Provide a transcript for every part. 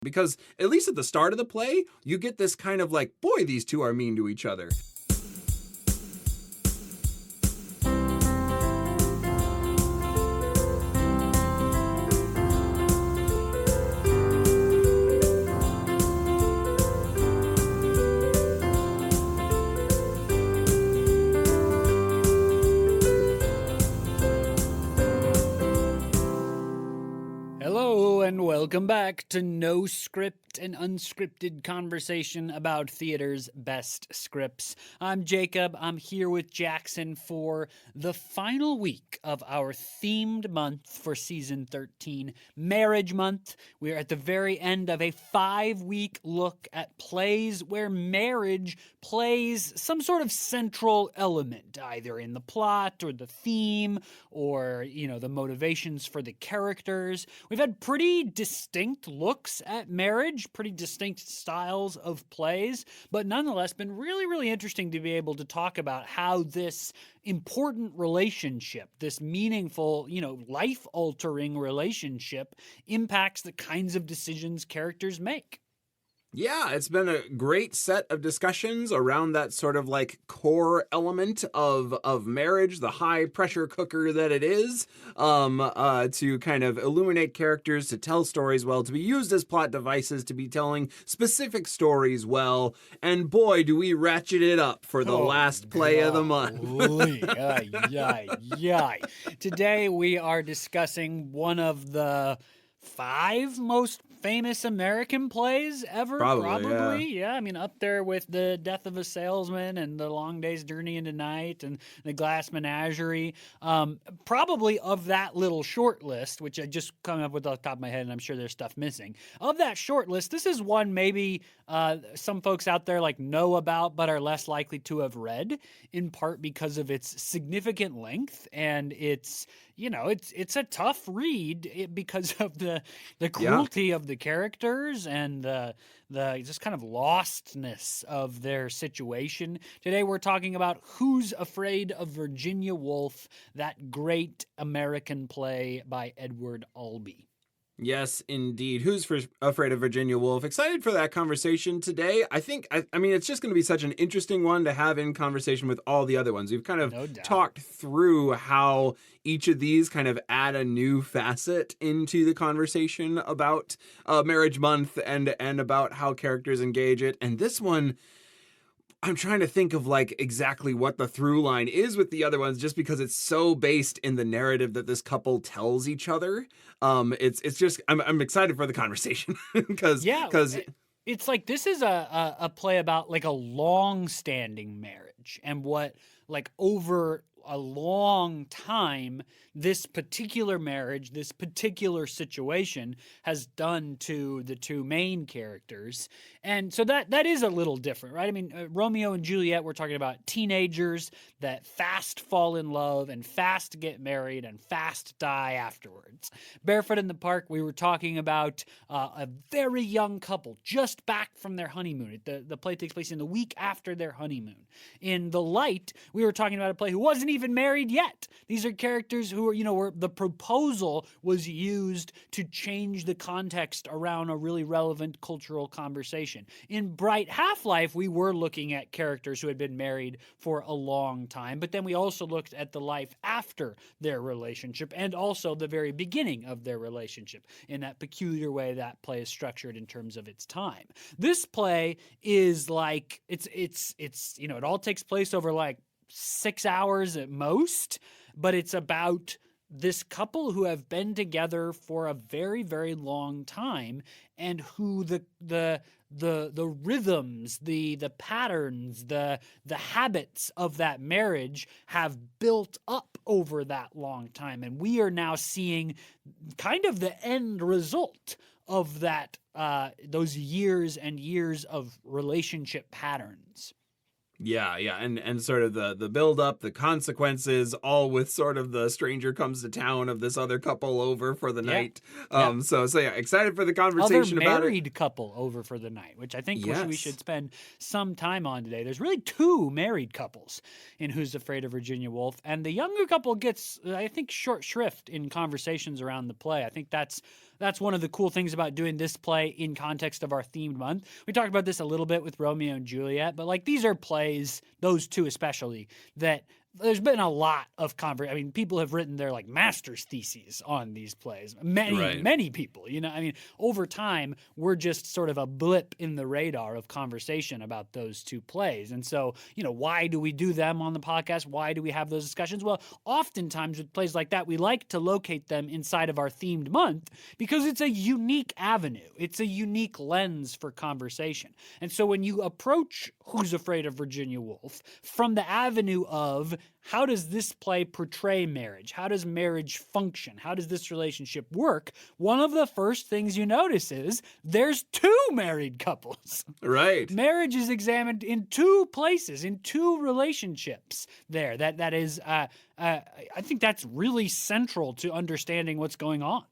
Because at least at the start of the play, you get this kind of like, boy, these two are mean to each other. And welcome back to No Script, an unscripted conversation about theater's best scripts. I'm Jacob. I'm here with Jackson for the final week of our themed month for season 13, Marriage Month. We're at the very end of a 5-week look at plays where marriage plays some sort of central element, either in the plot or the theme or, the motivations for the characters. We've had pretty distinct looks at marriage, pretty distinct styles of plays, but nonetheless been really, really interesting to be able to talk about how this important relationship, this meaningful, life-altering relationship impacts the kinds of decisions characters make. Yeah, it's been a great set of discussions around that sort of like core element of marriage, the high pressure cooker that it is, to kind of illuminate characters, to tell stories well, to be used as plot devices, to be telling specific stories well. And boy, do we ratchet it up for the last play of the month. Today we are discussing one of the 5 most famous American plays ever, probably. Yeah, I mean, up there with The Death of a Salesman and The Long Day's Journey into Night and The Glass Menagerie. Probably of that little short list, which I just come up with off the top of my head, and I'm sure there's stuff missing. Of that short list, this is one maybe some folks out there know about but are less likely to have read, in part because of its significant length, and it's a tough read because of the cruelty of the characters and the just kind of lostness of their situation. Today we're talking about Who's Afraid of Virginia Woolf, that great American play by Edward Albee. Yes, indeed. Who's Afraid of Virginia Woolf? Excited for that conversation today. I mean, it's just going to be such an interesting one to have in conversation with all the other ones. We've kind of talked through how each of these kind of add a new facet into the conversation about Marriage Month and about how characters engage it. And this one, I'm trying to think of exactly what the through line is with the other ones, just because it's so based in the narrative that this couple tells each other. It's just I'm excited for the conversation because it's like this is a play about a long-standing marriage and what over a long time this particular marriage, this particular situation has done to the two main characters. And so that is a little different, right? I mean, Romeo and Juliet, we're talking about teenagers that fast fall in love and fast get married and fast die afterwards. Barefoot in the Park, we were talking about a very young couple just back from their honeymoon. The play takes place in the week after their honeymoon. In The Light, we were talking about a play who wasn't even married yet. These are characters who are, where the proposal was used to change the context around a really relevant cultural conversation. In Bright Half-Life, we were looking at characters who had been married for a long time, but then we also looked at the life after their relationship and also the very beginning of their relationship in that peculiar way that play is structured in terms of its time. This play is it all takes place over 6 hours at most, but it's about this couple who have been together for a very, very long time and who the rhythms, the patterns, the habits of that marriage have built up over that long time. And we are now seeing kind of the end result of that, those years and years of relationship patterns. Yeah, and sort of the build up, the consequences, all with sort of the stranger comes to town of this other couple over for the night. So excited for the conversation about it. Other married couple over for the night, which I think we should spend some time on today. There's really 2 married couples in Who's Afraid of Virginia Woolf, and the younger couple gets, I think, short shrift in conversations around the play. I think that's that's one of the cool things about doing this play in context of our themed month. We talked about this a little bit with Romeo and Juliet, but like these are plays, those two especially, that there's been a lot of conversation. I mean, people have written their like master's theses on these plays. Many people, you know, I mean, over time, we're just sort of a blip in the radar of conversation about those two plays. And so, you know, why do we do them on the podcast? Why do we have those discussions? Well, oftentimes with plays like that, we like to locate them inside of our themed month because it's a unique avenue. It's a unique lens for conversation. And so when you approach Who's Afraid of Virginia Woolf from the avenue of how does this play portray marriage? How does marriage function? How does this relationship work? One of the first things you notice is there's two married couples. Right. Marriage is examined in two places, in two relationships there. That is, I think that's really central to understanding what's going on.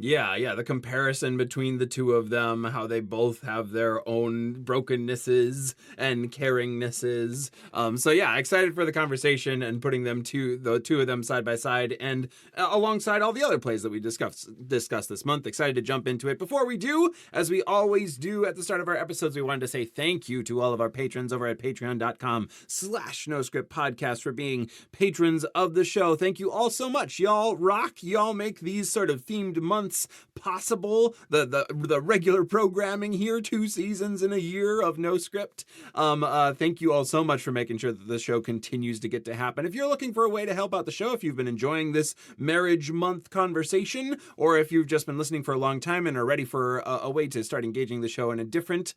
Yeah, the comparison between the two of them, how they both have their own brokennesses and caringnesses. So yeah, excited for the conversation and putting the two of them side by side and alongside all the other plays that we discussed this month. Excited to jump into it. Before we do, as we always do at the start of our episodes, we wanted to say thank you to all of our patrons over at patreon.com/NoScriptPodcast for being patrons of the show. Thank you all so much. Y'all rock. Y'all make these sort of themed months possible, the regular programming here, 2 seasons in a year of No Script. Thank you all so much for making sure that the show continues to get to happen. If you're looking for a way to help out the show, if you've been enjoying this marriage month conversation, or if you've just been listening for a long time and are ready for a way to start engaging the show in a different,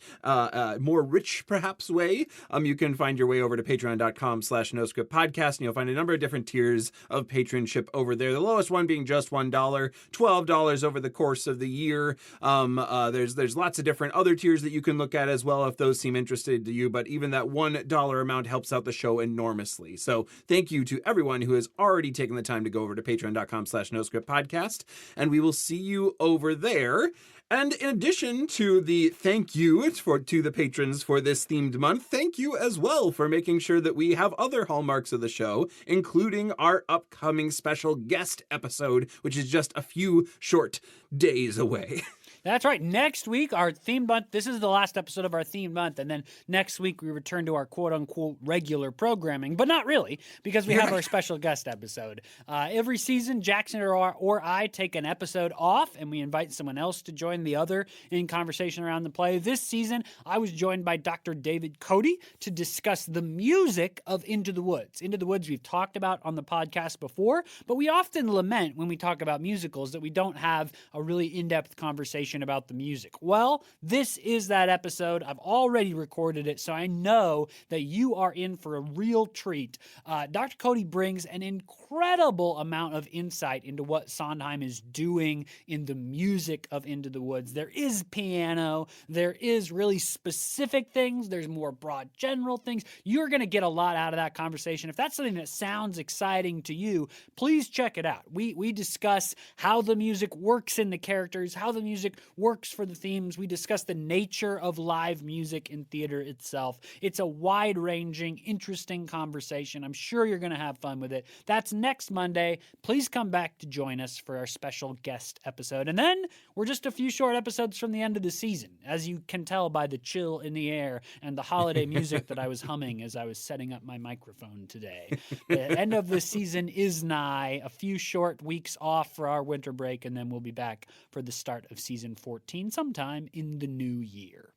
more rich perhaps way, you can find your way over to patreon.com/NoScriptPodcast, and you'll find a number of different tiers of patronship over there. The lowest one being just $1, $12 over the course of the year. There's lots of different other tiers that you can look at as well if those seem interested to you, but even that $1 amount helps out the show enormously. So thank you to everyone who has already taken the time to go over to patreon.com/NoScriptPodcast, and we will see you over there. And in addition to the thank you to the patrons for this themed month, thank you as well for making sure that we have other hallmarks of the show, including our upcoming special guest episode, which is just a few short days away. That's right. Next week, our themed month, this is the last episode of our themed month, and then next week we return to our quote-unquote regular programming, but not really, because we have our special guest episode. Every season, Jackson or I take an episode off, and we invite someone else to join the other in conversation around the play. This season, I was joined by Dr. David Cody to discuss the music of Into the Woods. Into the Woods we've talked about on the podcast before, but we often lament when we talk about musicals that we don't have a really in-depth conversation about the music. Well, this is that episode. I've already recorded it, so I know that you are in for a real treat. Dr. Cody brings an incredible amount of insight into what Sondheim is doing in the music of Into the Woods. There is piano, there is really specific things, there's more broad general things. You're going to get a lot out of that conversation. If that's something that sounds exciting to you, please check it out. We discuss how the music works in the characters, how the music works for the themes. We discuss the nature of live music in theater itself. It's a wide-ranging, interesting conversation. I'm sure you're going to have fun with it. That's next Monday. Please come back to join us for our special guest episode. And then we're just a few short episodes from the end of the season, as you can tell by the chill in the air and the holiday music that I was humming as I was setting up my microphone today. The end of the season is nigh. A few short weeks off for our winter break, and then we'll be back for the start of season 14 sometime in the new year.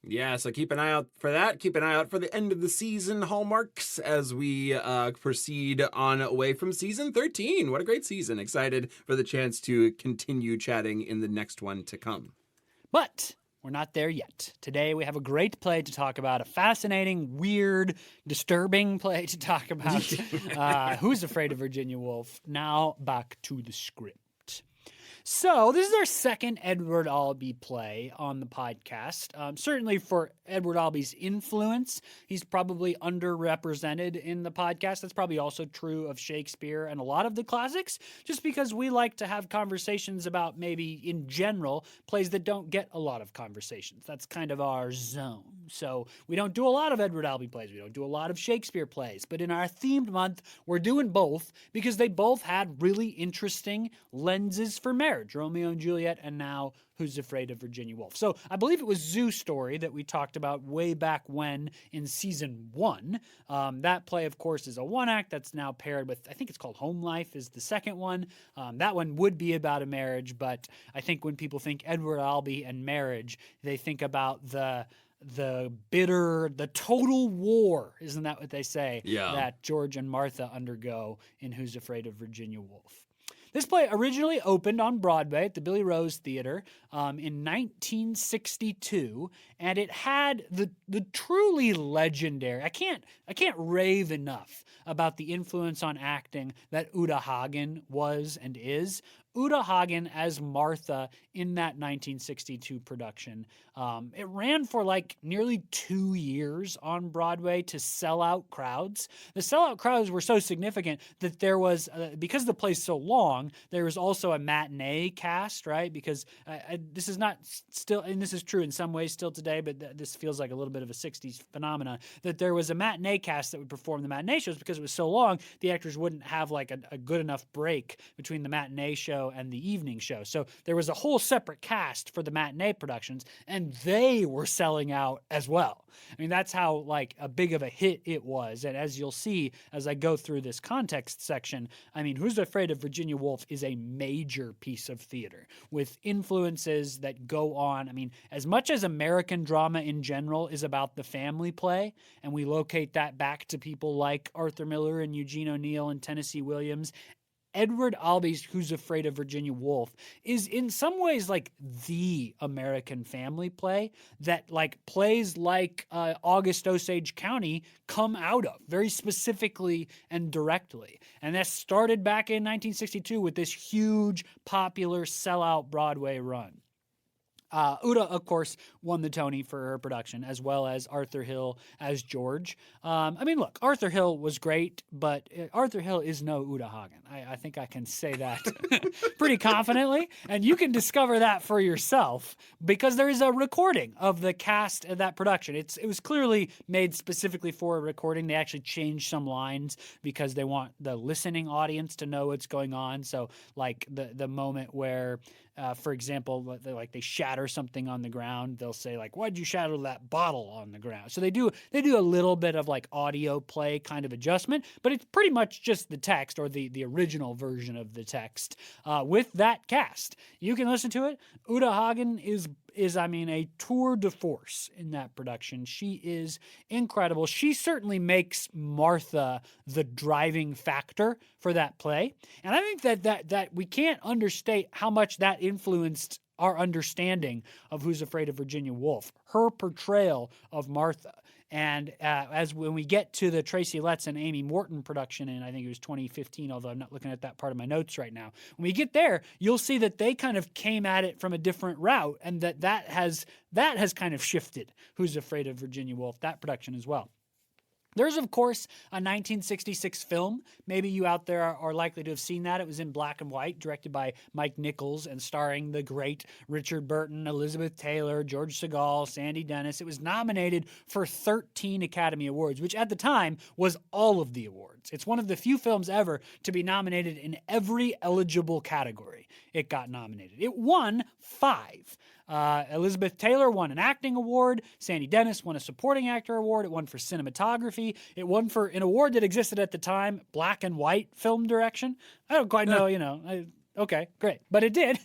Yeah, so keep an eye out for that. Keep an eye out for the end of the season hallmarks as we proceed on away from season 13. What a great season. Excited for the chance to continue chatting in the next one to come. But we're not there yet. Today we have a great play to talk about, a fascinating, weird, disturbing play to talk about. Who's Afraid of Virginia Woolf? Now back to the script. So this is our second Edward Albee play on the podcast. Certainly for Edward Albee's influence, he's probably underrepresented in the podcast. That's probably also true of Shakespeare and a lot of the classics, just because we like to have conversations about maybe in general plays that don't get a lot of conversations. That's kind of our zone. So we don't do a lot of Edward Albee plays. We don't do a lot of Shakespeare plays. But in our themed month, we're doing both because they both had really interesting lenses for marriage. marriage, Romeo and Juliet, and now Who's Afraid of Virginia Woolf. So I believe it was Zoo Story that we talked about way back when in season 1. That play, of course, is a one-act that's now paired with, I think it's called Home Life is the second one. That one would be about a marriage, but I think when people think Edward Albee and marriage, they think about the bitter, the total war, isn't that what they say? Yeah. That George and Martha undergo in Who's Afraid of Virginia Woolf. This play originally opened on Broadway at the Billy Rose Theater in 1962, and it had the truly legendary. I can't rave enough about the influence on acting that Uta Hagen was and is. Uta Hagen as Martha in that 1962 production. It ran for like nearly 2 years on Broadway to sell out crowds. The sellout crowds were so significant that there was, because the play's so long, there was also a matinee cast, right? Because this is not still, and this is true in some ways still today, but this feels like a little bit of a 60s phenomena, that there was a matinee cast that would perform the matinee shows because it was so long, the actors wouldn't have like a good enough break between the matinee show and the evening show. So there was a whole separate cast for the matinee productions, and they were selling out as well. I mean, that's how like a big of a hit it was. And as you'll see as I go through this context section, I mean, Who's Afraid of Virginia Woolf is a major piece of theater with influences that go on. I mean, as much as American drama in general is about the family play, and we locate that back to people like Arthur Miller and Eugene O'Neill and Tennessee Williams, Edward Albee's Who's Afraid of Virginia Woolf is in some ways like the American family play that like plays like August Osage County come out of very specifically and directly. And that started back in 1962 with this huge popular sellout Broadway run. Uta, of course, won the Tony for her production, as well as Arthur Hill as George. I mean, look, Arthur Hill was great, but Arthur Hill is no Uta Hagen. I think I can say that pretty confidently, and you can discover that for yourself because there is a recording of the cast of that production. It was clearly made specifically for a recording. They actually changed some lines because they want the listening audience to know what's going on. So, like the moment where, for example, they shatter something on the ground, they'll say like, "Why'd you shatter that bottle on the ground?" So they do a little bit of like audio play kind of adjustment, but it's pretty much just the text or the original version of the text with that cast. You can listen to it. Uta Hagen is I mean, a tour de force in that production. She is incredible. She certainly makes Martha the driving factor for that play. And I think that we can't understate how much that influenced our understanding of Who's Afraid of Virginia Woolf, her portrayal of Martha. And as when we get to the Tracy Letts and Amy Morton production in, I think it was 2015, although I'm not looking at that part of my notes right now. When we get there, you'll see that they kind of came at it from a different route, and that has kind of shifted Who's Afraid of Virginia Woolf, that production as well. There's, of course, a 1966 film. Maybe you out there are likely to have seen that. It was in black and white, directed by Mike Nichols and starring the great Richard Burton, Elizabeth Taylor, George Segal, Sandy Dennis. It was nominated for 13 Academy Awards, which at the time was all of the awards. It's one of the few films ever to be nominated in every eligible category. It got nominated. It won 5. Elizabeth Taylor won an acting award. Sandy Dennis won a supporting actor award. It won for cinematography. It won for an award that existed at the time, black and white film direction. I don't quite know, okay, great. But it did.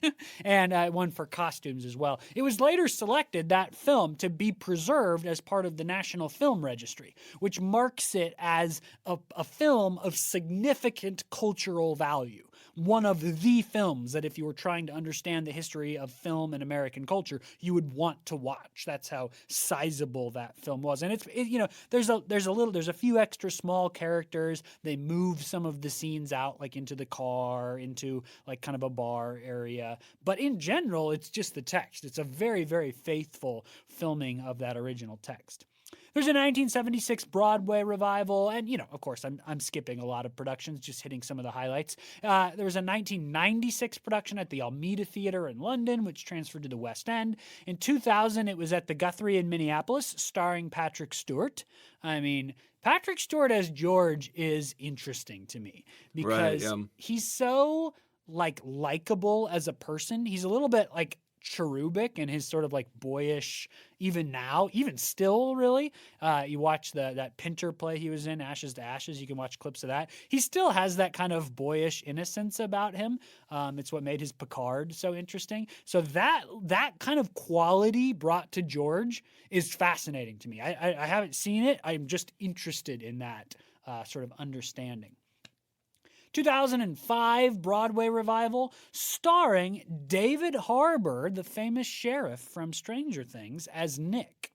And it won for costumes as well. It was later selected, that film, to be preserved as part of the National Film Registry, which marks it as a film of significant cultural value. One of the films that if you were trying to understand the history of film and American culture, you would want to watch. That's how sizable that film was. And there's a few extra small characters. They move some of the scenes out, like into the car, into like kind of a bar area. But in general, it's just the text. It's a very, very faithful filming of that original text. There's a 1976 Broadway revival, and, of course, I'm skipping a lot of productions, just hitting some of the highlights. There was a 1996 production at the Almeida Theatre in London, which transferred to the West End. In 2000, it was at the Guthrie in Minneapolis, starring Patrick Stewart. I mean, Patrick Stewart as George is interesting to me because he's so like likable as a person. He's a little bit like cherubic in his sort of like boyish, even now, even still, really. You watch that Pinter play he was in, Ashes to Ashes. You can watch clips of that. He still has that kind of boyish innocence about him. It's what made his Picard so interesting. So that kind of quality brought to George is fascinating to me. I haven't seen it. I'm just interested in that sort of understanding. 2005 Broadway revival starring David Harbour, the famous sheriff from Stranger Things, as Nick.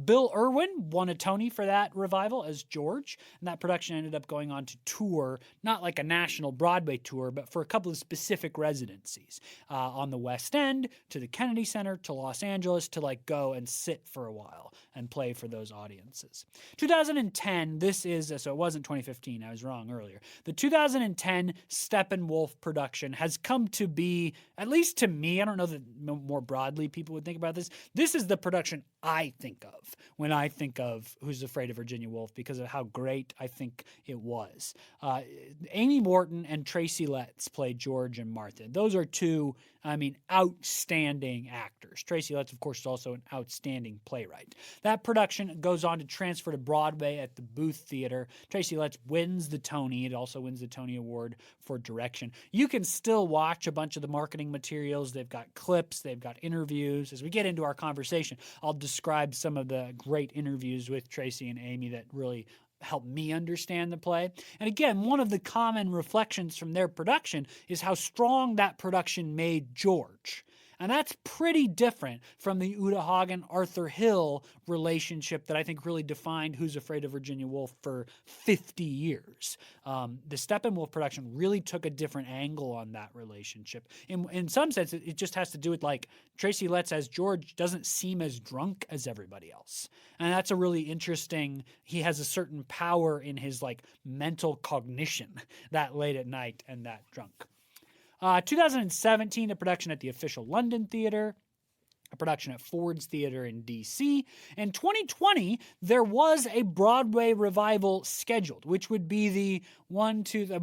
Bill Irwin won a Tony for that revival as George, and that production ended up going on to tour, not like a national Broadway tour, but for a couple of specific residencies on the West End, to the Kennedy Center, to Los Angeles, to like go and sit for a while and play for those audiences. 2010, this is, so it wasn't 2015, I was wrong earlier. The 2010 Steppenwolf production has come to be, at least to me, I don't know that more broadly people would think about this, this is the production I think of when I think of Who's Afraid of Virginia Woolf, because of how great I think it was. Amy Morton and Tracy Letts play George and Martha. Those are two, outstanding actors. Tracy Letts, of course, is also an outstanding playwright. That production goes on to transfer to Broadway at the Booth Theater. Tracy Letts wins the Tony. It also wins the Tony Award for direction. You can still watch a bunch of the marketing materials. They've got clips. They've got interviews. As we get into our conversation, I'll describe some of the great interviews with Tracy and Amy that really helped me understand the play. And again, one of the common reflections from their production is how strong that production made George. And that's pretty different from the Uta Hagen-Arthur Hill relationship that I think really defined Who's Afraid of Virginia Woolf for 50 years. The Steppenwolf production really took a different angle on that relationship. In some sense, it just has to do with like Tracy Letts as George doesn't seem as drunk as everybody else. And that's a really interesting, he has a certain power in his like mental cognition that late at night and that drunk. 2017, a production at the Official London Theatre, a production at Ford's Theatre in D.C. In 2020, there was a Broadway revival scheduled, which would be the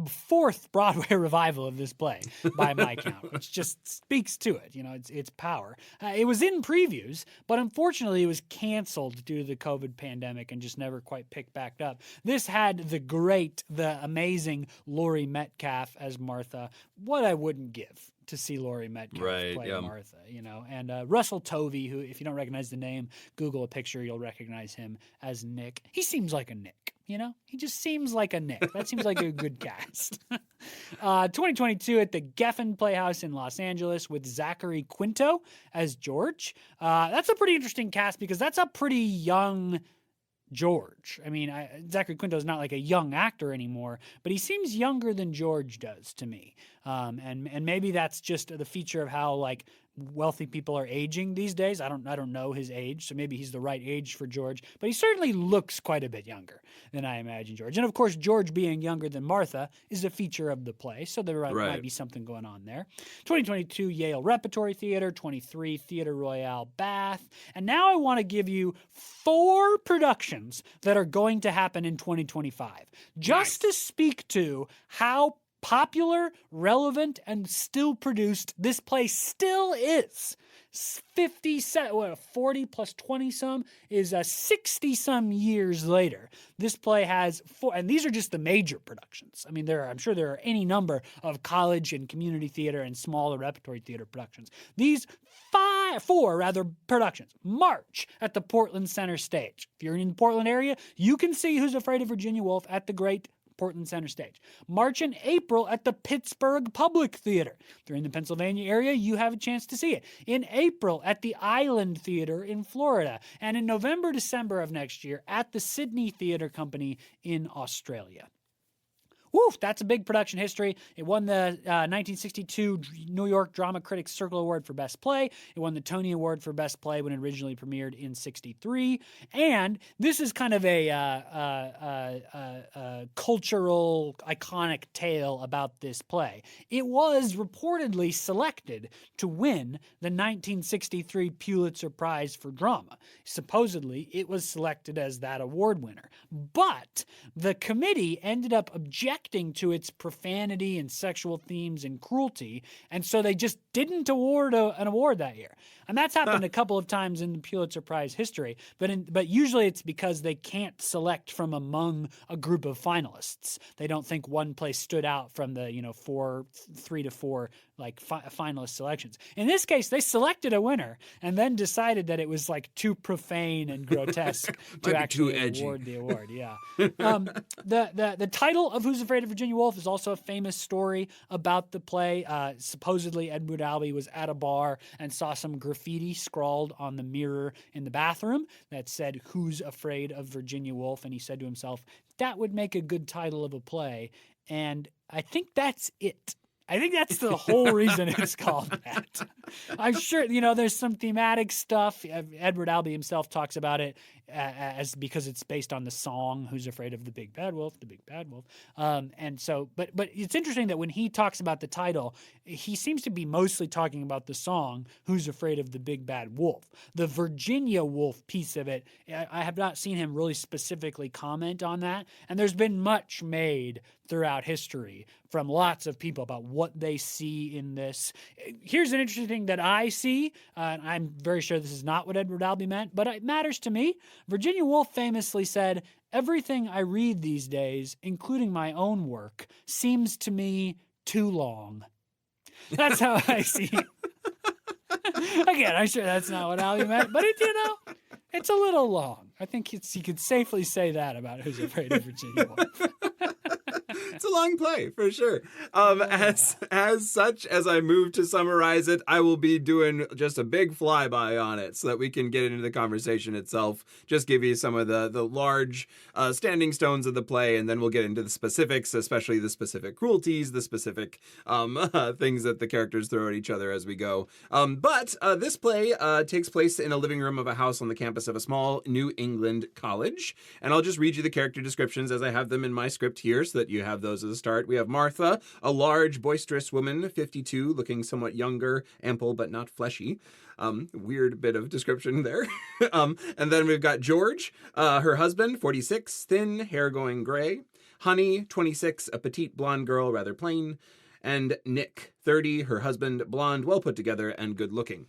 fourth Broadway revival of this play by my count, which just speaks to it, its power. It was in previews, but unfortunately it was canceled due to the COVID pandemic and just never quite picked back up. This had the amazing Laurie Metcalf as Martha. What I wouldn't give to see Laurie Metcalf play Martha, and Russell Tovey, who, if you don't recognize the name, Google a picture, you'll recognize him as Nick. He seems like a Nick, He just seems like a Nick. That seems like a good cast. 2022 at the Geffen Playhouse in Los Angeles with Zachary Quinto as George. That's a pretty interesting cast because that's a pretty young George. Zachary Quinto is not like a young actor anymore, but he seems younger than George does to me. And maybe that's just the feature of how like wealthy people are aging these days. I don't know his age, so maybe he's the right age for George, but he certainly looks quite a bit younger than I imagine George. And of course, George being younger than Martha is a feature of the play, so there might be something going on there. 2022 Yale Repertory Theater, 23 Theatre Royale Bath, and now I want to give you 4 productions that are going to happen in 2025, just to speak to how popular, relevant, and still produced this play still is. 40 plus 20 some is 60 some years later. This play has 4, and these are just the major productions. I'm sure there are any number of college and community theater and smaller repertory theater productions. These 4 productions march at the Portland Center Stage. If you're in the Portland area, you can see Who's Afraid of Virginia Woolf at the great Portland Center Stage. March in April at the Pittsburgh Public Theater. If you're in the Pennsylvania area, you have a chance to see it. In April at the Island Theater in Florida. And in November, December of next year at the Sydney Theatre Company in Australia. Woof, that's a big production history. It won the 1962 New York Drama Critics Circle Award for Best Play. It won the Tony Award for Best Play when it originally premiered in '63. And this is kind of a cultural, iconic tale about this play. It was reportedly selected to win the 1963 Pulitzer Prize for Drama. Supposedly, it was selected as that award winner. But the committee ended up objecting objecting to its profanity and sexual themes and cruelty, and so they just didn't award an award that year. And that's happened a couple of times in the Pulitzer Prize history, but usually it's because they can't select from among a group of finalists. They don't think one place stood out from the 3 to 4 finalist selections. In this case, they selected a winner and then decided that it was like too profane and grotesque to actually award the award. Yeah. The title of Who's Afraid of Virginia Woolf is also a famous story about the play. Supposedly, Edward Albee was at a bar and saw some graffiti scrawled on the mirror in the bathroom that said, "Who's Afraid of Virginia Woolf?" And he said to himself, that would make a good title of a play. And I think that's it. I think that's the whole reason it's called that. I'm sure, there's some thematic stuff. Edward Albee himself talks about it as because it's based on the song "Who's Afraid of the Big Bad Wolf?" The Big Bad Wolf. And so, but it's interesting that when he talks about the title, he seems to be mostly talking about the song "Who's Afraid of the Big Bad Wolf?" The Virginia Woolf piece of it, I have not seen him really specifically comment on that. And there's been much made throughout history from lots of people about what they see in this. Here's an interesting thing that I see, and I'm very sure this is not what Edward Albee meant, but it matters to me. Virginia Woolf famously said, "Everything I read these days, including my own work, seems to me too long." That's how I see it. Again, I'm sure that's not what Albee meant, but it's a little long. I think he could safely say that about Who's Afraid of Virginia Woolf. It's a long play, for sure. As such, as I move to summarize it, I will be doing just a big flyby on it so that we can get into the conversation itself, just give you some of the large standing stones of the play, and then we'll get into the specifics, especially the specific cruelties, the specific things that the characters throw at each other as we go. But this play takes place in a living room of a house on the campus of a small New England college, and I'll just read you the character descriptions as I have them in my script here so that you have those as a start. We have Martha, a large, boisterous woman, 52, looking somewhat younger, ample but not fleshy. Weird bit of description there. And then we've got George, her husband, 46, thin, hair going gray. Honey, 26, a petite blonde girl, rather plain. And Nick, 30, her husband, blonde, well put together, and good looking.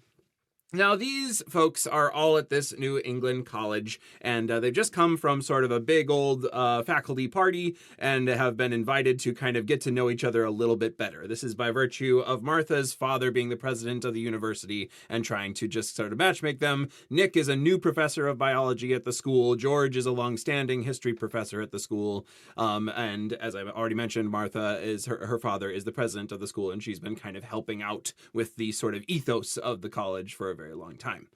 Now, these folks are all at this New England college, and they've just come from sort of a big old faculty party and have been invited to kind of get to know each other a little bit better. This is by virtue of Martha's father being the president of the university and trying to just sort of matchmake them. Nick is a new professor of biology at the school. George is a long-standing history professor at the school. And as I've already mentioned, Martha is her father is the president of the school, and she's been kind of helping out with the sort of ethos of the college for a very long time.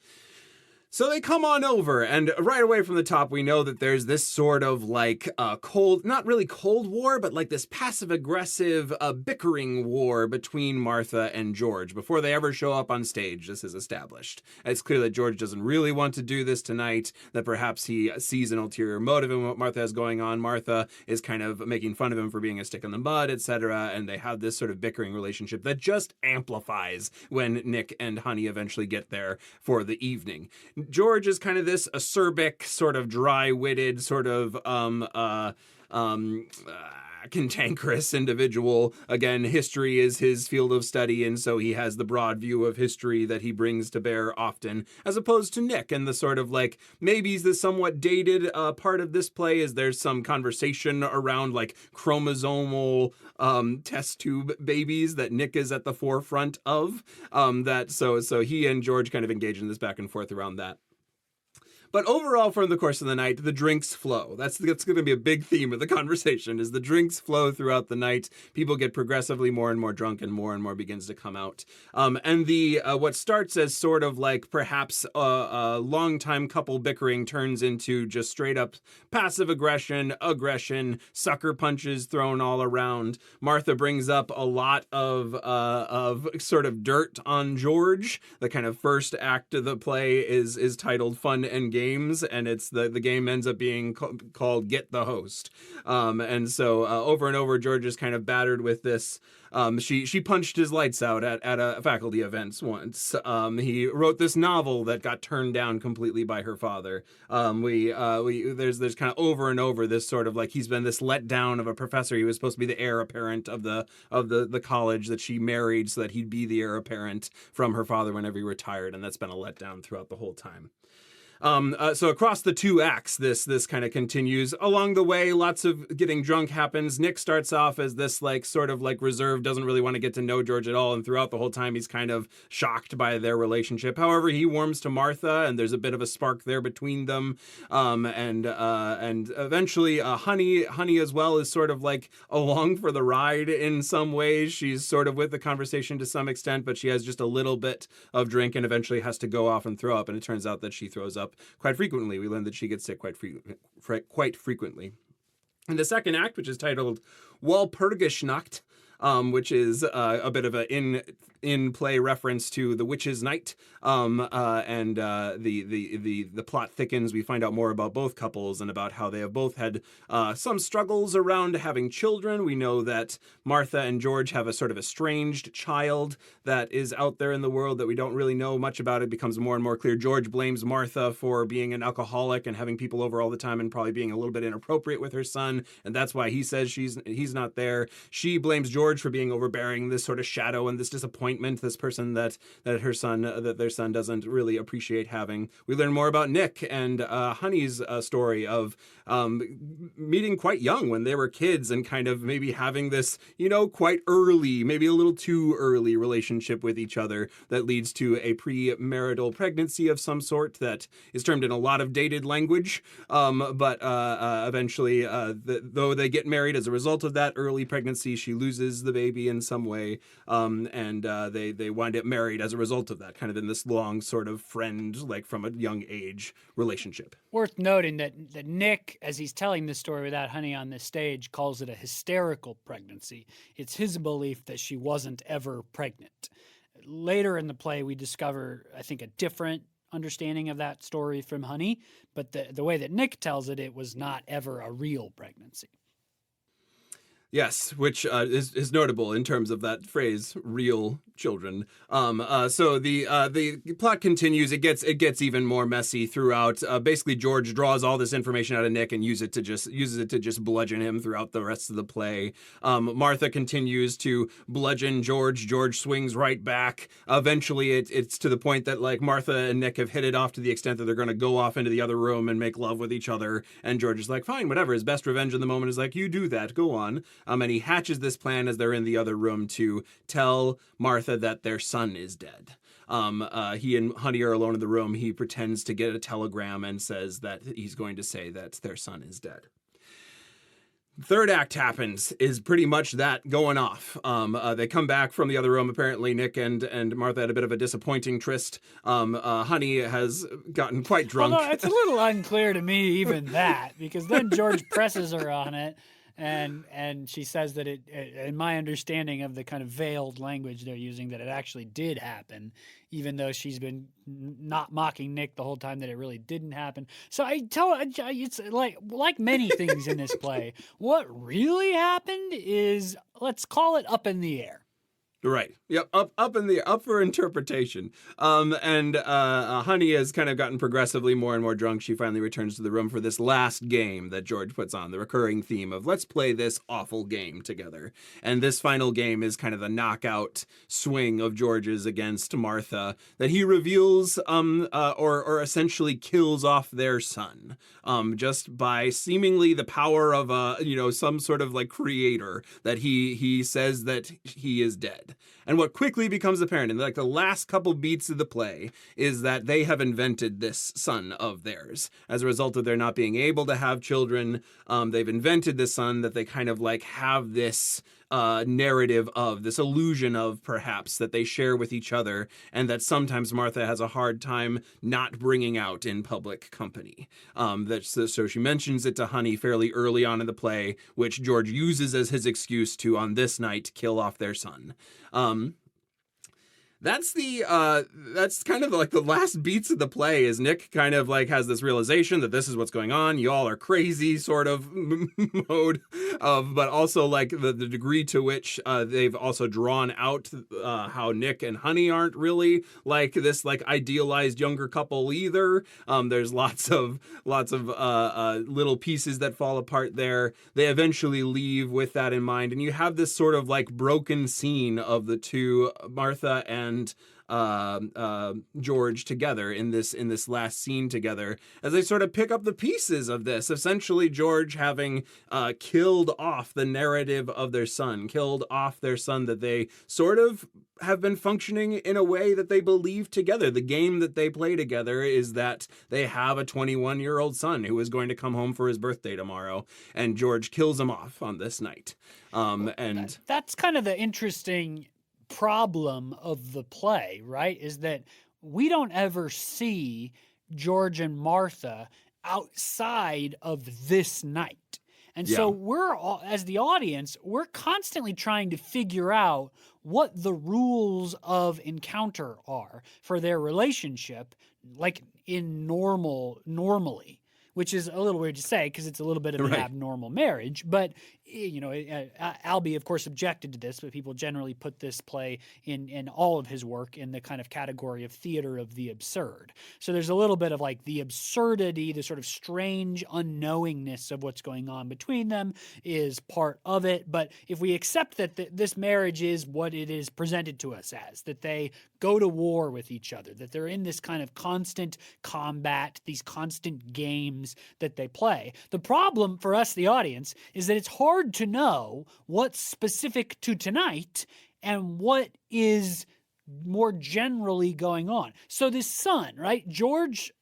So they come on over, and right away from the top, we know that there's this sort of like cold, not really Cold War, but like this passive-aggressive bickering war between Martha and George. Before they ever show up on stage, this is established. It's clear that George doesn't really want to do this tonight, that perhaps he sees an ulterior motive in what Martha has going on. Martha is kind of making fun of him for being a stick in the mud, etc., and they have this sort of bickering relationship that just amplifies when Nick and Honey eventually get there for the evening. George is kind of this acerbic, sort of dry-witted, sort of cantankerous individual. Again, history is his field of study, and so he has the broad view of history that he brings to bear often, as opposed to Nick, and the sort of like, maybe the somewhat dated part of this play is there's some conversation around like chromosomal test tube babies that Nick is at the forefront of. So he and George kind of engage in this back and forth around that. But overall, from the course of the night, the drinks flow. That's going to be a big theme of the conversation, is the drinks flow throughout the night. People get progressively more and more drunk, and more begins to come out. And the what starts as sort of like perhaps a long-time couple bickering turns into just straight-up passive aggression, sucker punches thrown all around. Martha brings up a lot of sort of dirt on George. The kind of first act of the play is titled Fun and Games games, and it's the game ends up being called Get the Host. And so over and over, George is kind of battered with this. She punched his lights out at a faculty event once. He wrote this novel that got turned down completely by her father. There's kind of over and over this sort of like he's been this letdown of a professor. He was supposed to be the heir apparent of the college that she married so that he'd be the heir apparent from her father whenever he retired, and that's been a letdown throughout the whole time. So across the two acts, this kind of continues. Along the way, lots of getting drunk happens. Nick starts off as this like sort of like reserved, doesn't really want to get to know George at all, and throughout the whole time he's kind of shocked by their relationship. However, he warms to Martha, and there's a bit of a spark there between them. And eventually, Honey as well is sort of like along for the ride in some ways. She's sort of with the conversation to some extent, but she has just a little bit of drink and eventually has to go off and throw up. And it turns out that she throws up quite frequently. We learn that she gets sick quite frequently. And the second act, which is titled Walpurgisnacht, which is a bit of a in-play reference to the Witch's Night, and the plot thickens. We find out more about both couples and about how they have both had some struggles around having children. We know that Martha and George have a sort of estranged child that is out there in the world that we don't really know much about. It becomes more and more clear. George blames Martha for being an alcoholic and having people over all the time and probably being a little bit inappropriate with her son, and that's why he says he's not there. She blames George for being overbearing, this sort of shadow and this disappointment, this person that their son doesn't really appreciate having. We learn more about Nick and Honey's story of meeting quite young when they were kids and kind of maybe having this, quite early, maybe a little too early relationship with each other that leads to a premarital pregnancy of some sort that is termed in a lot of dated language. But eventually, though they get married as a result of that early pregnancy, she loses the baby in some way, and they wind up married as a result of that, kind of in this long sort of friend, like from a young age relationship. Worth noting that Nick, as he's telling this story without Honey on this stage, calls it a hysterical pregnancy. It's his belief that she wasn't ever pregnant. Later in the play, we discover, I think, a different understanding of that story from Honey, but the way that Nick tells it, it was not ever a real pregnancy. Yes, which is notable in terms of that phrase, "real children." So the plot continues. It gets even more messy throughout. Basically, George draws all this information out of Nick and uses it to just bludgeon him throughout the rest of the play. Martha continues to bludgeon George. George swings right back. Eventually, it's to the point that like Martha and Nick have hit it off to the extent that they're going to go off into the other room and make love with each other. And George is like, fine, whatever. His best revenge in the moment is like, you do that, go on. And he hatches this plan as they're in the other room to tell Martha that their son is dead. He and Honey are alone in the room. He pretends to get a telegram and says that he's going to say that their son is dead. Third act happens, is pretty much that going off. They come back from the other room. Apparently, Nick and Martha had a bit of a disappointing tryst. Honey has gotten quite drunk. Although it's a little unclear to me, even that, because then George presses her on it. And she says that it, in my understanding of the kind of veiled language they're using, that it actually did happen, even though she's been not mocking Nick the whole time that it really didn't happen. So it's like many things in this play. What really happened is, let's call it up in the air. Right. Yep. Up for interpretation. Honey has kind of gotten progressively more and more drunk. She finally returns to the room for this last game that George puts on, the recurring theme of let's play this awful game together. And this final game is kind of the knockout swing of George's against Martha that he reveals, or essentially kills off their son, just by seemingly the power of some sort of like creator, that he says that he is dead. And what quickly becomes apparent in like the last couple beats of the play is that they have invented this son of theirs. As a result of their not being able to have children, they've invented this son that they kind of like have this narrative of, this illusion of perhaps that they share with each other, and that sometimes Martha has a hard time not bringing out in public company. So she mentions it to Honey fairly early on in the play, which George uses as his excuse to, on this night, kill off their son. That's kind of like the last beats of the play is Nick kind of like has this realization that this is what's going on. Y'all are crazy sort of mode of, but also like the degree to which they've also drawn out how Nick and Honey aren't really like this like idealized younger couple either. There's lots of little pieces that fall apart there. They eventually leave with that in mind, and you have this sort of like broken scene of the two, Martha and George, together in this last scene together as they sort of pick up the pieces of this. Essentially, George having killed off the narrative of their son, killed off their son that they sort of have been functioning in a way that they believe together. The game that they play together is that they have a 21-year-old son who is going to come home for his birthday tomorrow, and George kills him off on this night. And that's kind of the interesting problem of the play, right? Is that we don't ever see George and Martha outside of this night. And so we're all, as the audience, we're constantly trying to figure out what the rules of encounter are for their relationship, like in normally, which is a little weird to say because it's a little bit of an abnormal marriage. But, you know, Albee, of course, objected to this, but people generally put this play in all of his work in the kind of category of theater of the absurd. So there's a little bit of like the absurdity, the sort of strange unknowingness of what's going on between them is part of it. But if we accept that this marriage is what it is presented to us as, that they go to war with each other, that they're in this kind of constant combat, these constant games that they play. The problem for us, the audience, is that it's hard to know what's specific to tonight and what is more generally going on. So this son, right? George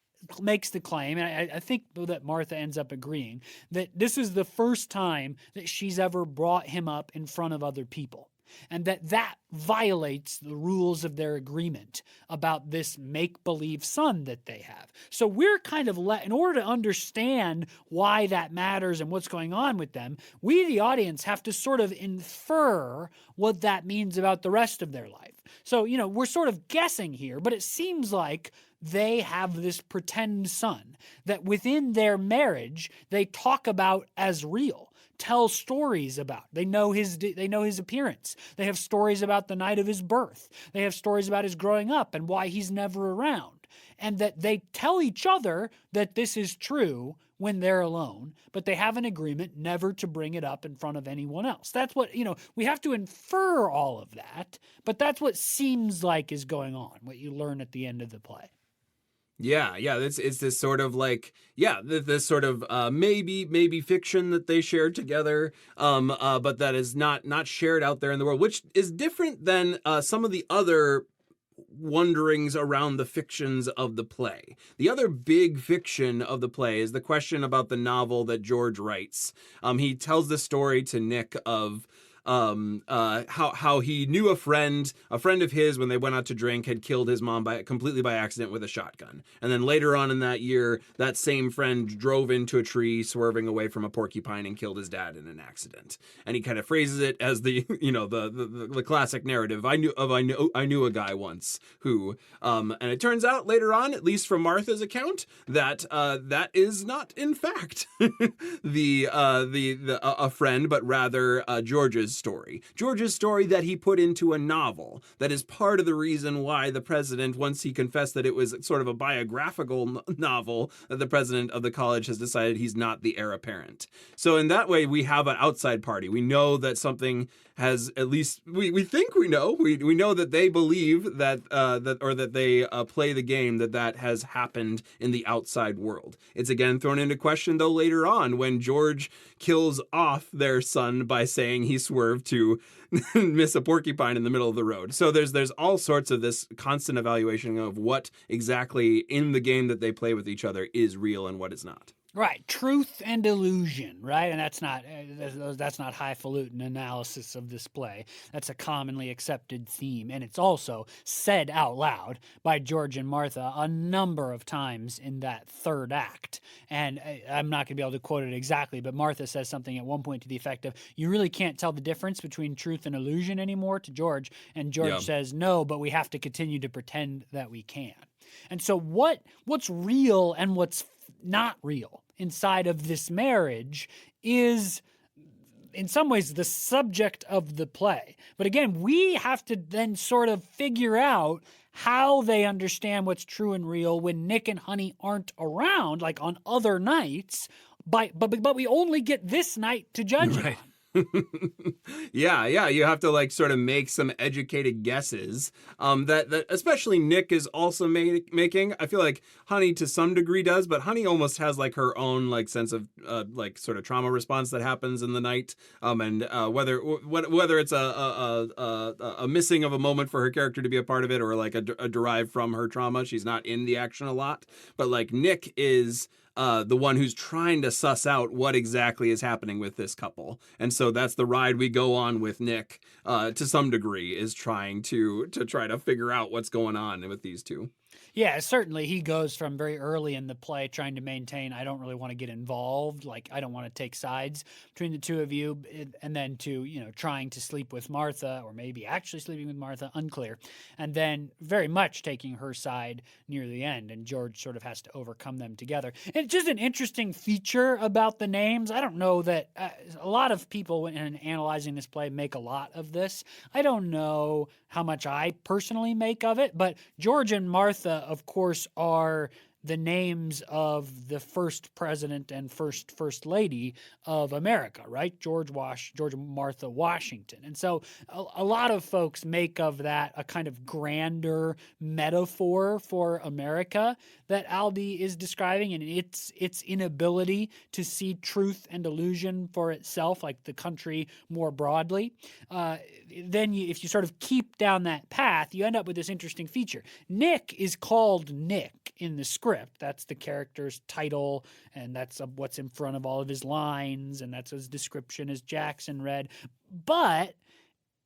makes the claim, and I think that Martha ends up agreeing, that this is the first time that she's ever brought him up in front of other people. And that violates the rules of their agreement about this make-believe son that they have. So we're kind of in order to understand why that matters and what's going on with them, we, the audience, have to sort of infer what that means about the rest of their life. So, you know, we're sort of guessing here, but it seems like they have this pretend son that within their marriage they talk about as real. Tell stories about. They know his appearance. They have stories about the night of his birth. They have stories about his growing up and why he's never around. And that they tell each other that this is true when they're alone, but they have an agreement never to bring it up in front of anyone else. That's what, you know, we have to infer all of that, but that's what seems like is going on, what you learn at the end of the play. Yeah, it's this sort of like, this sort of maybe fiction that they shared together, but that is not shared out there in the world, which is different than some of the other wonderings around the fictions of the play. The other big fiction of the play is the question about the novel that George writes. He tells the story to Nick of how he knew a friend of his when they went out to drink had killed his mom completely by accident with a shotgun. And then later on in that year, that same friend drove into a tree, swerving away from a porcupine, and killed his dad in an accident. And he kind of phrases it as the classic narrative. I knew a guy once who, and it turns out later on, at least from Martha's account, that that is not in fact a friend, but rather George's story that he put into a novel that is part of the reason why the president, once he confessed that it was sort of a biographical novel, that the president of the college has decided he's not the heir apparent. So in that way, we have an outside party. We know that something has, at least we think we know that they believe that they play the game that has happened in the outside world. It's again thrown into question though later on when George kills off their son by saying he swerved to miss a porcupine in the middle of the road. So there's all sorts of this constant evaluation of what exactly in the game that they play with each other is real and what is not. Right, truth and illusion, right, and that's not highfalutin analysis of this play. That's a commonly accepted theme, and it's also said out loud by George and Martha a number of times in that third act. And I'm not going to be able to quote it exactly, but Martha says something at one point to the effect of, "You really can't tell the difference between truth and illusion anymore," to George, and George says, "No, but we have to continue to pretend that we can." And so what's real and what's not real inside of this marriage is in some ways the subject of the play. But again, we have to then sort of figure out how they understand what's true and real when Nick and Honey aren't around, like on other nights, but we only get this night to judge it on. Yeah, you have to like sort of make some educated guesses that especially Nick is also making. I feel like Honey to some degree does, but Honey almost has like her own like sense of like sort of trauma response that happens in the night, and whether it's a missing of a moment for her character to be a part of it, or like a derived from her trauma. She's not in the action a lot, but like Nick is the one who's trying to suss out what exactly is happening with this couple. And so that's the ride we go on with Nick, to some degree, is trying to try to figure out what's going on with these two. Yeah, certainly he goes from very early in the play trying to maintain, I don't really want to get involved, like I don't want to take sides between the two of you, and then to, trying to sleep with Martha, or maybe actually sleeping with Martha, unclear, and then very much taking her side near the end, and George sort of has to overcome them together. And it's just an interesting feature about the names. I don't know that a lot of people, when analyzing this play, make a lot of this. I don't know how much I personally make of it, but George and Martha, of course, are the names of the first president and first lady of America, right? George and Martha Washington. And so a lot of folks make of that a kind of grander metaphor for America that Albee is describing, and its inability to see truth and illusion for itself, like the country more broadly. Then if you sort of keep down that path, you end up with this interesting feature. Nick is called Nick in the script. That's the character's title, and that's what's in front of all of his lines, and that's his description as Jackson read. But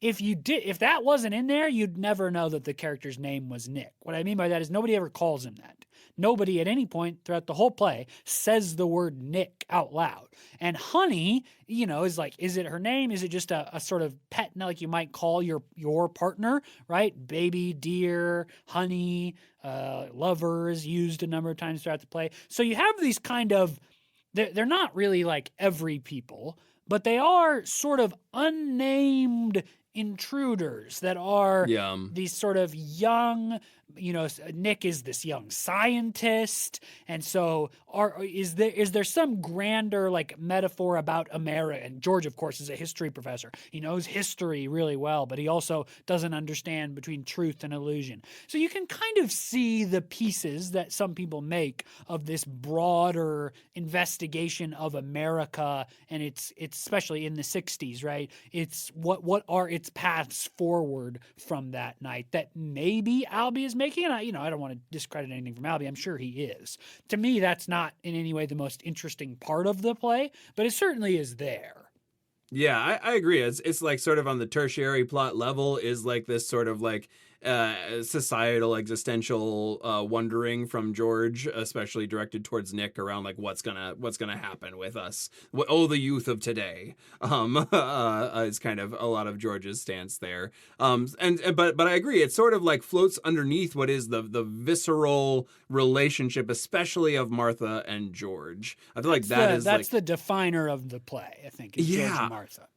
if that wasn't in there, you'd never know that the character's name was Nick. What I mean by that is nobody ever calls him that. Nobody at any point throughout the whole play says the word Nick out loud. And Honey, is like, is it her name? Is it just a sort of pet, like you might call your partner, right? Baby, dear, honey, lover is used a number of times throughout the play. So you have these kind of, they're not really like every people, but they are sort of unnamed intruders that are these sort of young, Nick is this young scientist, and so is there some grander like metaphor about America? And George, of course, is a history professor. He knows history really well, but he also doesn't understand between truth and illusion. So you can kind of see the pieces that some people make of this broader investigation of America, and it's especially in the 60s, right? It's what are its paths forward from that night that maybe Albee is making. And I don't want to discredit anything from Albee. I'm sure he is. To me, that's not in any way the most interesting part of the play, but it certainly is there. Yeah, I agree. It's like sort of on the tertiary plot level is like this sort of like societal existential wondering from George, especially directed towards Nick around like what's gonna happen with us. The youth of today. Is kind of a lot of George's stance there. But I agree. It sort of like floats underneath what is the visceral relationship, especially of Martha and George. I feel like that's the definer of the play. I think is George and Martha.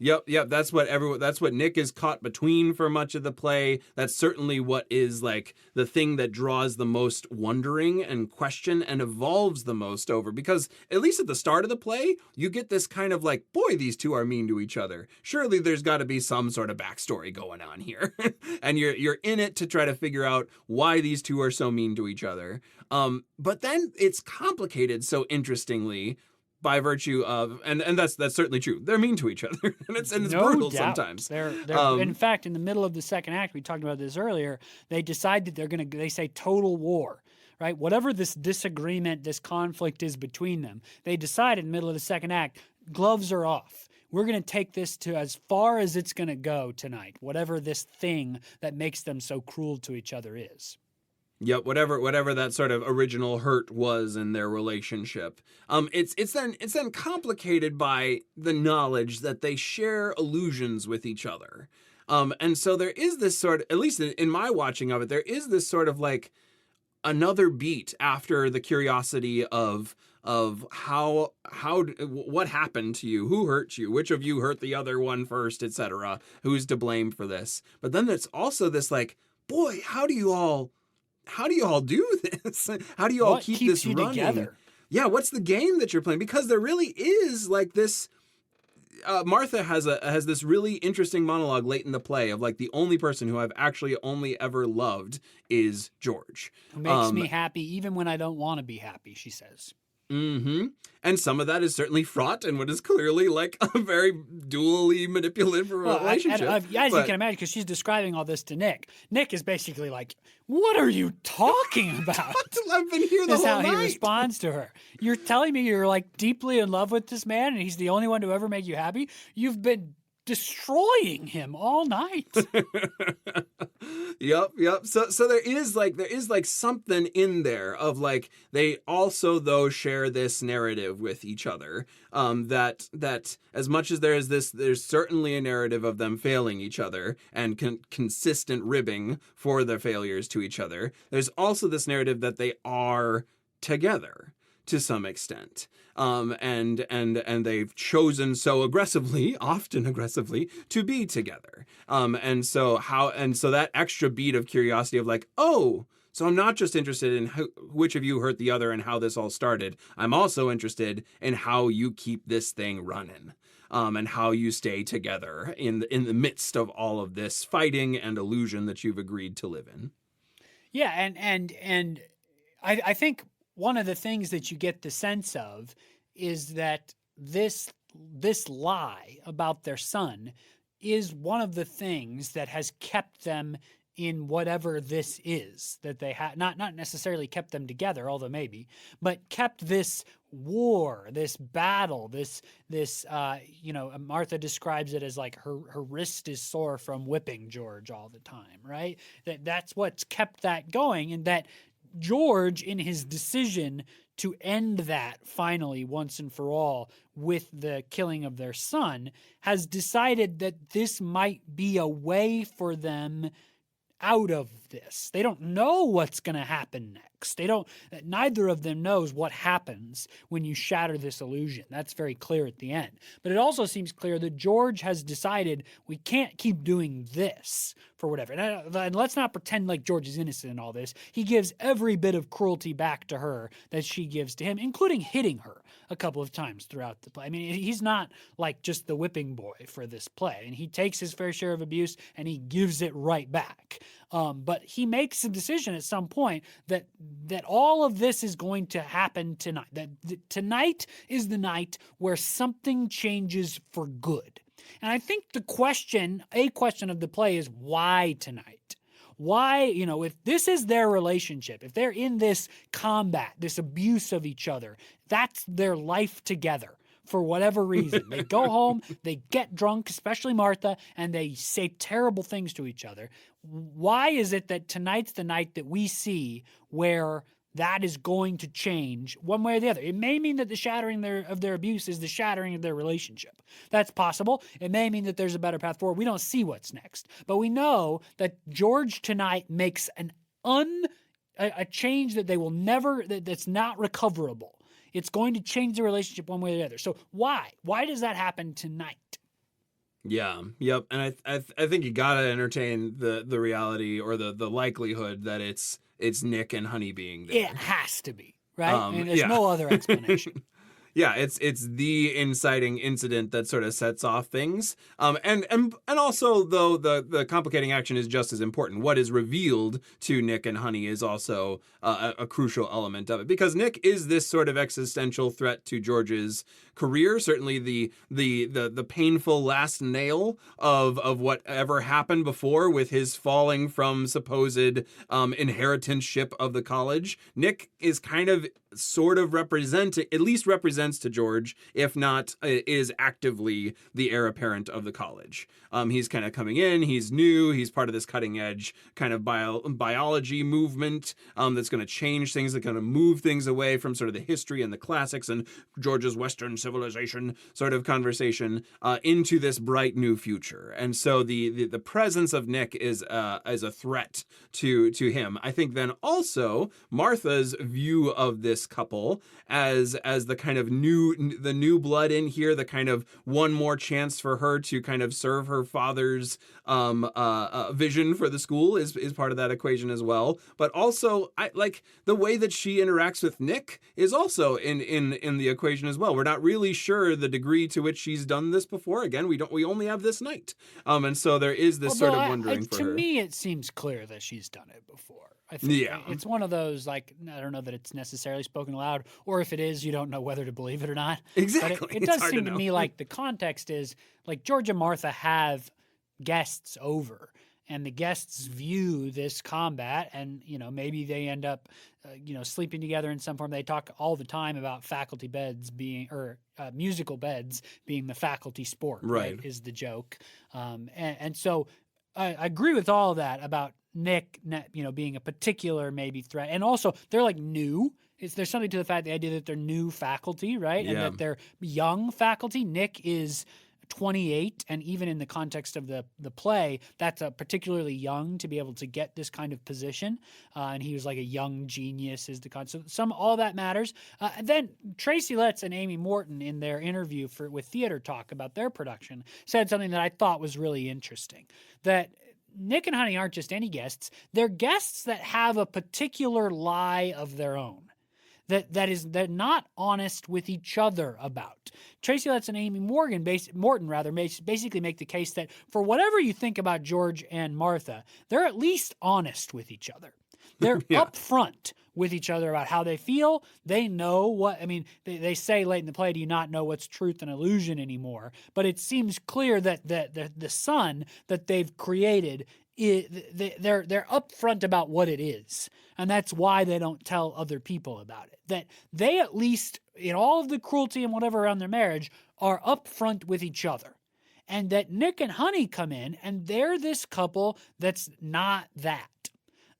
Yep. That's what Nick is caught between for much of the play. That's certainly what is like the thing that draws the most wondering and question and evolves the most over, because at least at the start of the play, you get this kind of like, boy, these two are mean to each other. Surely there's got to be some sort of backstory going on here. And you're in it to try to figure out why these two are so mean to each other. But then it's complicated so interestingly by virtue of, and that's certainly true. They're mean to each other, and it's no brutal doubt. Sometimes. They're in fact, in the middle of the second act, we talked about this earlier. They decide that they say total war, right? Whatever this disagreement, this conflict is between them, they decide in the middle of the second act, gloves are off. We're going to take this to as far as it's going to go tonight, whatever this thing that makes them so cruel to each other is. Yep, whatever that sort of original hurt was in their relationship. It's then complicated by the knowledge that they share illusions with each other. And so there is this sort of, at least in my watching of it, there is this sort of like another beat after the curiosity of how what happened to you, who hurt you, which of you hurt the other one first, etc., who's to blame for this. But then there's also this like, boy, how do you all do this? How do you all keep this running together? Yeah, what's the game that you're playing? Because there really is like this. Martha has this really interesting monologue late in the play of like the only person who I've actually only ever loved is George. Who makes me happy even when I don't want to be happy, she says. Mm-hmm. And some of that is certainly fraught in what is clearly like a very dually manipulative relationship. As you can imagine, because she's describing all this to Nick. Nick is basically like, "What are you talking about?" I've been here the whole night. That's how he responds to her. You're telling me you're like deeply in love with this man and he's the only one to ever make you happy? You've been destroying him all night. Yep. So there is like something in there of like they also though share this narrative with each other. That as much as there's certainly a narrative of them failing each other and consistent ribbing for their failures to each other. There's also this narrative that they are together to some extent. And they've chosen so often aggressively, to be together. And so that extra beat of curiosity of like, oh, so I'm not just interested in which of you hurt the other and how this all started. I'm also interested in how you keep this thing running. And how you stay together in the midst of all of this fighting and illusion that you've agreed to live in. Yeah, and I think one of the things that you get the sense of is that this lie about their son is one of the things that has kept them in whatever this is that they had, not necessarily kept them together, although maybe, but kept this war, this battle, this Martha describes it as like her wrist is sore from whipping George all the time, right? That's what's kept that going, and that George, in his decision to end that finally once and for all with the killing of their son, has decided that this might be a way for them out of this. They don't know what's going to happen next. Neither of them knows what happens when you shatter this illusion. That's very clear at the end. But it also seems clear that George has decided we can't keep doing this for whatever. And let's not pretend like George is innocent in all this. He gives every bit of cruelty back to her that she gives to him, including hitting her a couple of times throughout the play. I mean, he's not like just the whipping boy for this play. And he takes his fair share of abuse and he gives it right back. But he makes a decision at some point that all of this is going to happen tonight. That tonight is the night where something changes for good. And I think a question of the play is why tonight? Why, if this is their relationship, if they're in this combat, this abuse of each other, that's their life together. For whatever reason, they go home, they get drunk, especially Martha, and they say terrible things to each other. Why is it that tonight's the night that we see where that is going to change one way or the other? It may mean that the shattering of their abuse is the shattering of their relationship. That's possible. It may mean that there's a better path forward. We don't see what's next. But we know that George tonight makes a change that they will never, that's not recoverable. It's going to change the relationship one way or the other. So why? Why does that happen tonight? Yeah. Yep. And I think you gotta entertain the reality or the likelihood that it's Nick and Honey being there. It has to be, right? And there's no other explanation. Yeah, it's the inciting incident that sort of sets off things. And also, though, the complicating action is just as important. What is revealed to Nick and Honey is also a crucial element of it, because Nick is this sort of existential threat to George's career. Certainly, the painful last nail of whatever happened before with his falling from supposed inheritance-ship of the college. Nick is kind of sort of at least represents to George, if not is actively the heir apparent of the college. He's kind of coming in, he's new, he's part of this cutting edge kind of biology movement that's going to change things, that's going to move things away from sort of the history and the classics and George's Western civilization sort of conversation into this bright new future. And so the presence of Nick is a threat to him. I think then also Martha's view of this couple as the kind of new blood in here, the kind of one more chance for her to kind of serve her father's vision for the school is part of that equation as well. But also, I like the way that she interacts with Nick is also in the equation as well. We're not really sure the degree to which she's done this before. Again, we only have this night, and so there is this sort of wondering for her. To me, it seems clear that she's done it before. I think it's one of those, like, I don't know that it's necessarily spoken aloud, or if it is, you don't know whether to believe it or not. Exactly. But it does seem to me like the context is, like, George and Martha have guests over, and the guests view this combat, and, you know, maybe they end up, sleeping together in some form. They talk all the time about faculty beds being, or musical beds being the faculty sport, right, is the joke. And so I agree with all of that about Nick, being a particular maybe threat. And also, they're like new. There's something to the idea that they're new faculty, right? Yeah. And that they're young faculty. Nick is 28, and even in the context of the play, that's particularly young to be able to get this kind of position. And he was like a young genius is the concept. So all that matters. And then Tracy Letts and Amy Morton in their interview with Theater Talk about their production said something that I thought was really interesting, that Nick and Honey aren't just any guests. They're guests that have a particular lie of their own that they're not honest with each other about. Tracy Letts and Amy Morton basically make the case that for whatever you think about George and Martha, they're at least honest with each other. They're upfront with each other about how they feel. They know what, they say late in the play, do you not know what's truth and illusion anymore? But it seems clear that the son that they've created, they're upfront about what it is. And that's why they don't tell other people about it. That they, at least in all of the cruelty and whatever around their marriage, are upfront with each other. And that Nick and Honey come in and they're this couple that's not that.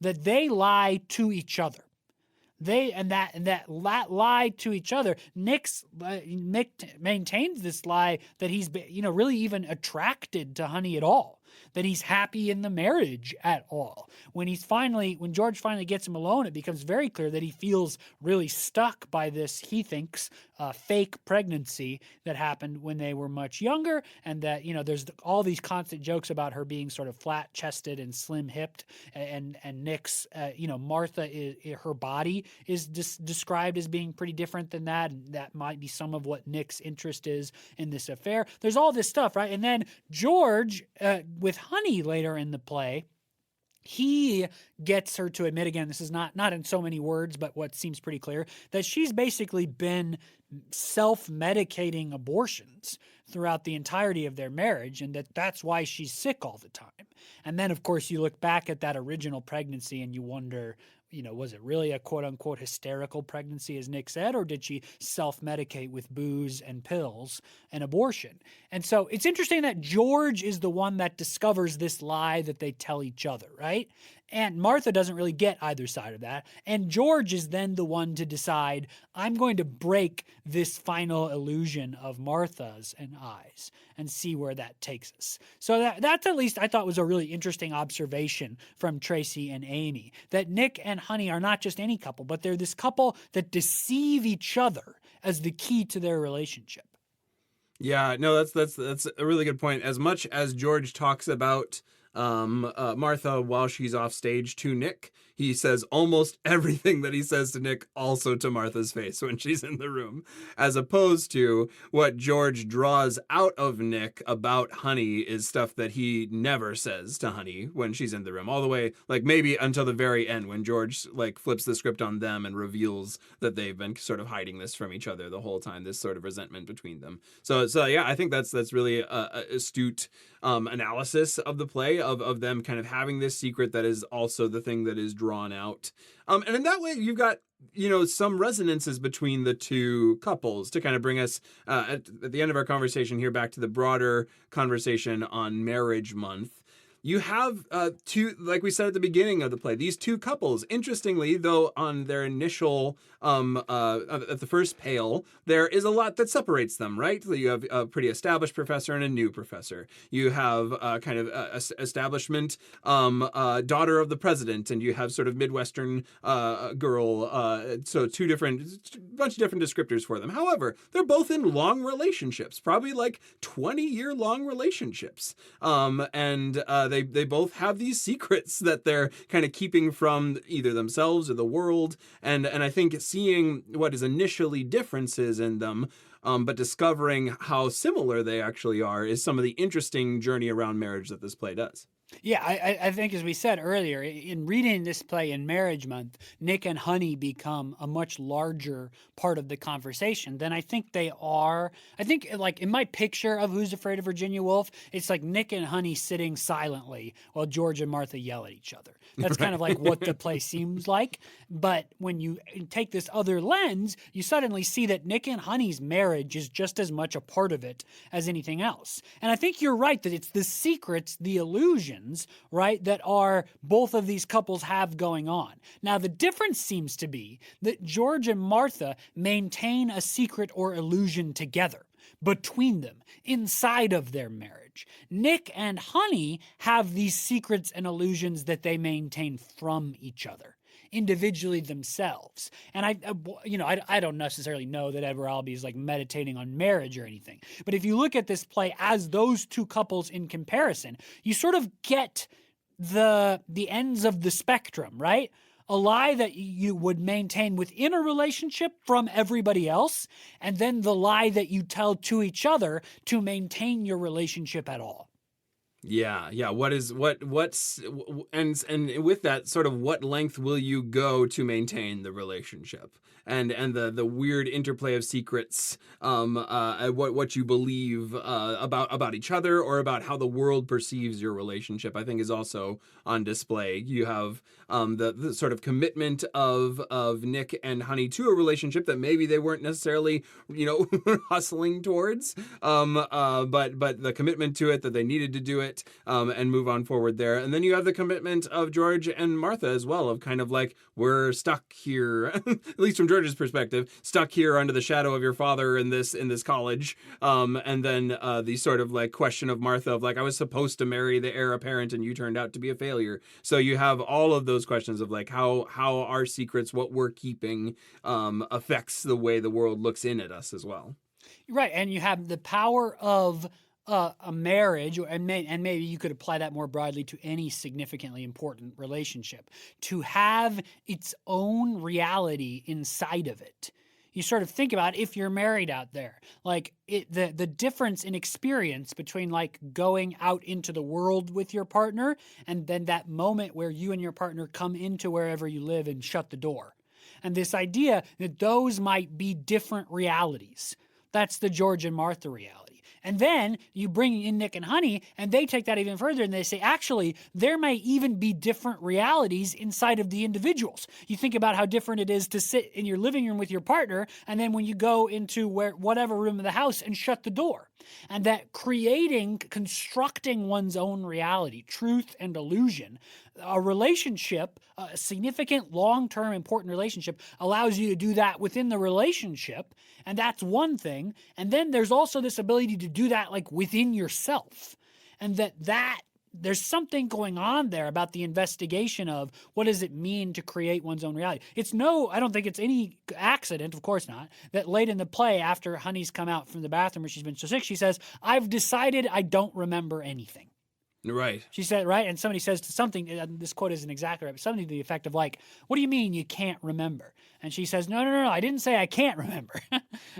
That they lie to each other. That lie to each other. Nick maintains this lie that he's really even attracted to Honey at all. That he's happy in the marriage at all. When George finally gets him alone, it becomes very clear that he feels really stuck by this, he thinks, fake pregnancy that happened when they were much younger, and that, there's all these constant jokes about her being sort of flat-chested and slim-hipped, and Nick's, Martha, her body is described as being pretty different than that, and that might be some of what Nick's interest is in this affair. There's all this stuff, right? And then George, with Honey later in the play, he gets her to admit, again, this is not in so many words, but what seems pretty clear, that she's basically been self-medicating abortions throughout the entirety of their marriage, and that's why she's sick all the time. And then, of course, you look back at that original pregnancy and you wonder, was it really a quote-unquote hysterical pregnancy, as Nick said, or did she self-medicate with booze and pills and abortion? And so it's interesting that George is the one that discovers this lie that they tell each other, right? And Martha doesn't really get either side of that. And George is then the one to decide, I'm going to break this final illusion of Martha's and I's and see where that takes us. So that's at least I thought was a really interesting observation from Tracy and Amy, that Nick and Honey are not just any couple, but they're this couple that deceive each other as the key to their relationship. Yeah, no, that's a really good point. As much as George talks about Martha while she's off stage to Nick, he says almost everything that he says to Nick also to Martha's face when she's in the room, as opposed to what George draws out of Nick about Honey is stuff that he never says to Honey when she's in the room, all the way, like, maybe until the very end when George, like, flips the script on them and reveals that they've been sort of hiding this from each other the whole time, this sort of resentment between them. So yeah, I think that's really a astute analysis of the play, of them kind of having this secret that is also the thing that is drawn out. And in that way, you've got, some resonances between the two couples to kind of bring us at the end of our conversation here back to the broader conversation on Marriage Month. You have two, like we said at the beginning of the play, these two couples. Interestingly, though, on their initial, at the first pale, there is a lot that separates them, right? You have a pretty established professor and a new professor. You have kind of establishment daughter of the president, and you have sort of Midwestern girl. So bunch of different descriptors for them. However, they're both in long relationships, probably like 20-year long relationships, and they both have these secrets that they're kind of keeping from either themselves or the world. And I think seeing what is initially differences in them, but discovering how similar they actually are is some of the interesting journey around marriage that this play does. Yeah, I think, as we said earlier, in reading this play in Marriage Month, Nick and Honey become a much larger part of the conversation than I think they are. I think, like, in my picture of Who's Afraid of Virginia Woolf, it's like Nick and Honey sitting silently while George and Martha yell at each other. That's kind of like what the play seems like. But when you take this other lens, you suddenly see that Nick and Honey's marriage is just as much a part of it as anything else. And I think you're right that it's the secrets, the illusions, right, that are both of these couples have going on. Now, the difference seems to be that George and Martha maintain a secret or illusion together, between them, inside of their marriage. Nick and Honey have these secrets and illusions that they maintain from each other, individually themselves. And I don't necessarily know that Edward Albee is like meditating on marriage or anything. But if you look at this play as those two couples in comparison, you sort of get the ends of the spectrum, right? A lie that you would maintain within a relationship from everybody else, and then the lie that you tell to each other to maintain your relationship at all. Yeah. What's and with that, sort of, what length will you go to maintain the relationship? And the weird interplay of secrets, what you believe about each other or about how the world perceives your relationship, I think is also on display. You have the sort of commitment of Nick and Honey to a relationship that maybe they weren't necessarily hustling towards, but the commitment to it, that they needed to do it and move on forward there. And then you have the commitment of George and Martha as well, of kind of like, we're stuck here, at least from George's perspective, stuck here under the shadow of your father in this college. And then the sort of like question of Martha of like, I was supposed to marry the heir apparent and you turned out to be a failure. So you have all of those questions of like how our secrets, what we're keeping, affects the way the world looks in at us as well. Right. And you have the power of a marriage, and maybe you could apply that more broadly to any significantly important relationship, to have its own reality inside of it. You sort of think about if you're married out there, like the difference in experience between like going out into the world with your partner and then that moment where you and your partner come into wherever you live and shut the door. And this idea that those might be different realities. That's the George and Martha reality. And then you bring in Nick and Honey, and they take that even further, and they say, actually, there may even be different realities inside of the individuals. You think about how different it is to sit in your living room with your partner, and then when you go into whatever room of the house and shut the door. And that constructing one's own reality, truth and illusion, a relationship, a significant, long-term, important relationship, allows you to do that within the relationship, and that's one thing. And then there's also this ability to do that like within yourself, and that there's something going on there about the investigation of what does it mean to create one's own reality. I don't think it's any accident, of course not, that late in the play, after Honey's come out from the bathroom where she's been so sick, she says, I've decided I don't remember anything. Right. She said, right? And somebody says to something, this quote isn't exactly right, but something to the effect of like, what do you mean you can't remember? And she says, no, I didn't say I can't remember.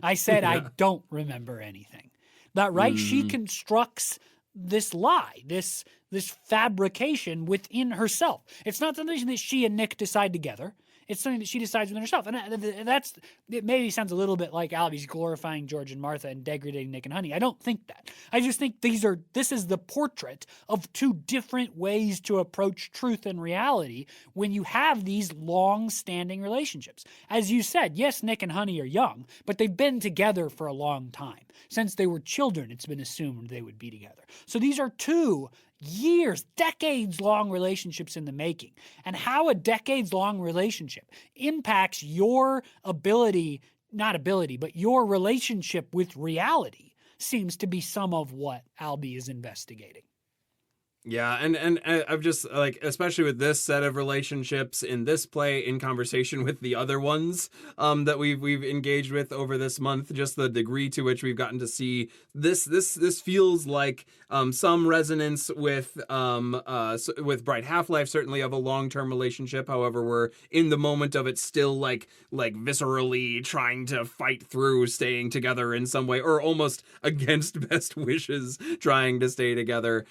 I said I don't remember anything. That, right? She constructs this lie, this fabrication within herself. It's not something that she and Nick decide together. It's something that she decides within herself. And it maybe sounds a little bit like Albee's glorifying George and Martha and degrading Nick and Honey. I don't think that. I just think this is the portrait of two different ways to approach truth and reality when you have these long-standing relationships. As you said, yes, Nick and Honey are young, but they've been together for a long time. Since they were children, it's been assumed they would be together. So these are two years, decades-long relationships in the making. And how a decades-long relationship impacts your your relationship with reality seems to be some of what Albee is investigating. Yeah, and I've just, like, especially with this set of relationships in this play, in conversation with the other ones that we've engaged with over this month, just the degree to which we've gotten to see this feels like some resonance with Bright Half-Life, certainly of a long-term relationship. However, we're in the moment of it still like viscerally trying to fight through staying together in some way, or almost against best wishes trying to stay together.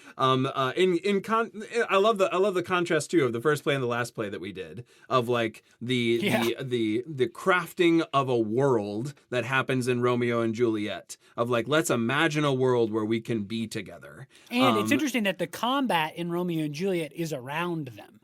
I love the contrast too of the first play and the last play that we did, of like the crafting of a world that happens in Romeo and Juliet, of like, let's imagine a world where we can be together. And it's interesting that the combat in Romeo and Juliet is around them,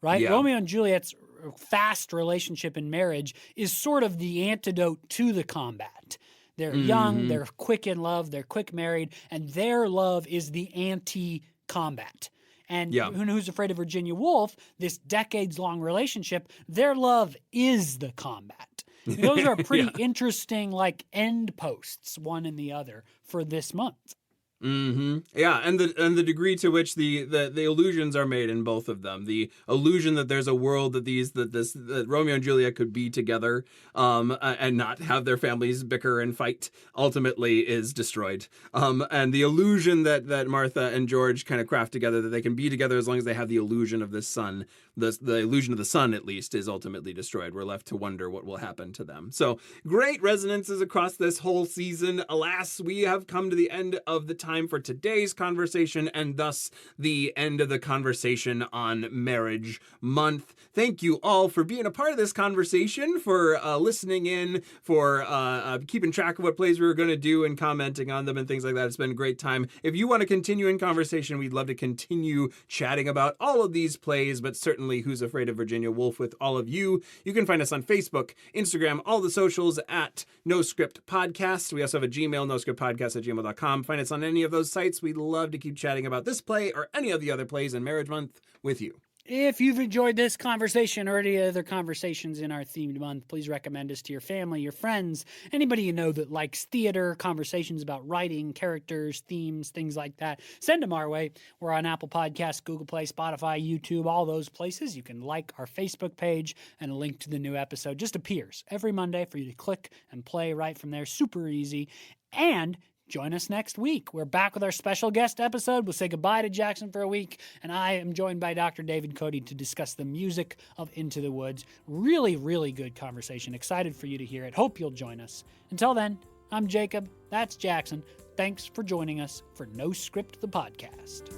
right? Yeah. Romeo and Juliet's fast relationship and marriage is sort of the antidote to the combat. They're young, they're quick in love, they're quick married, and their love is the anti-combat. And Who's Afraid of Virginia Woolf, this decades-long relationship, their love is the combat. Those are pretty interesting, like, end posts, one and the other, for this month. Yeah, and the degree to which the illusions are made in both of them. The illusion that there's a world that Romeo and Juliet could be together, and not have their families bicker and fight, ultimately is destroyed. And the illusion that Martha and George kind of craft together, that they can be together as long as they have the illusion of this sun. The illusion of the sun, at least, is ultimately destroyed. We're left to wonder what will happen to them. So great resonances across this whole season. Alas, we have come to the end of the time for today's conversation, and thus the end of the conversation on Marriage Month. Thank you all for being a part of this conversation, for listening in, for keeping track of what plays we were going to do and commenting on them and things like that. It's been a great time. If you want to continue in conversation, we'd love to continue chatting about all of these plays, but certainly Who's Afraid of Virginia Woolf with all of you. You can find us on Facebook, Instagram, all the socials at No Script Podcast. We also have a Gmail, noscriptpodcast@gmail.com. Find us on any of those sites. We'd love to keep chatting about this play or any of the other plays in Marriage Month with you. If you've enjoyed this conversation or any other conversations in our themed month, please recommend us to your family, your friends, anybody you know that likes theater, conversations about writing, characters, themes, things like that. Send them our way. We're on Apple Podcasts, Google Play, Spotify, YouTube, all those places. You can like our Facebook page, and a link to the new episode just appears every Monday for you to click and play right from there. Super easy. And join us next week. We're back with our special guest episode. We'll say goodbye to Jackson for a week, and I am joined by Dr. David Cody to discuss the music of Into the Woods. Really, really good conversation. Excited for you to hear it. Hope you'll join us. Until then, I'm Jacob. That's Jackson. Thanks for joining us for No Script, the podcast.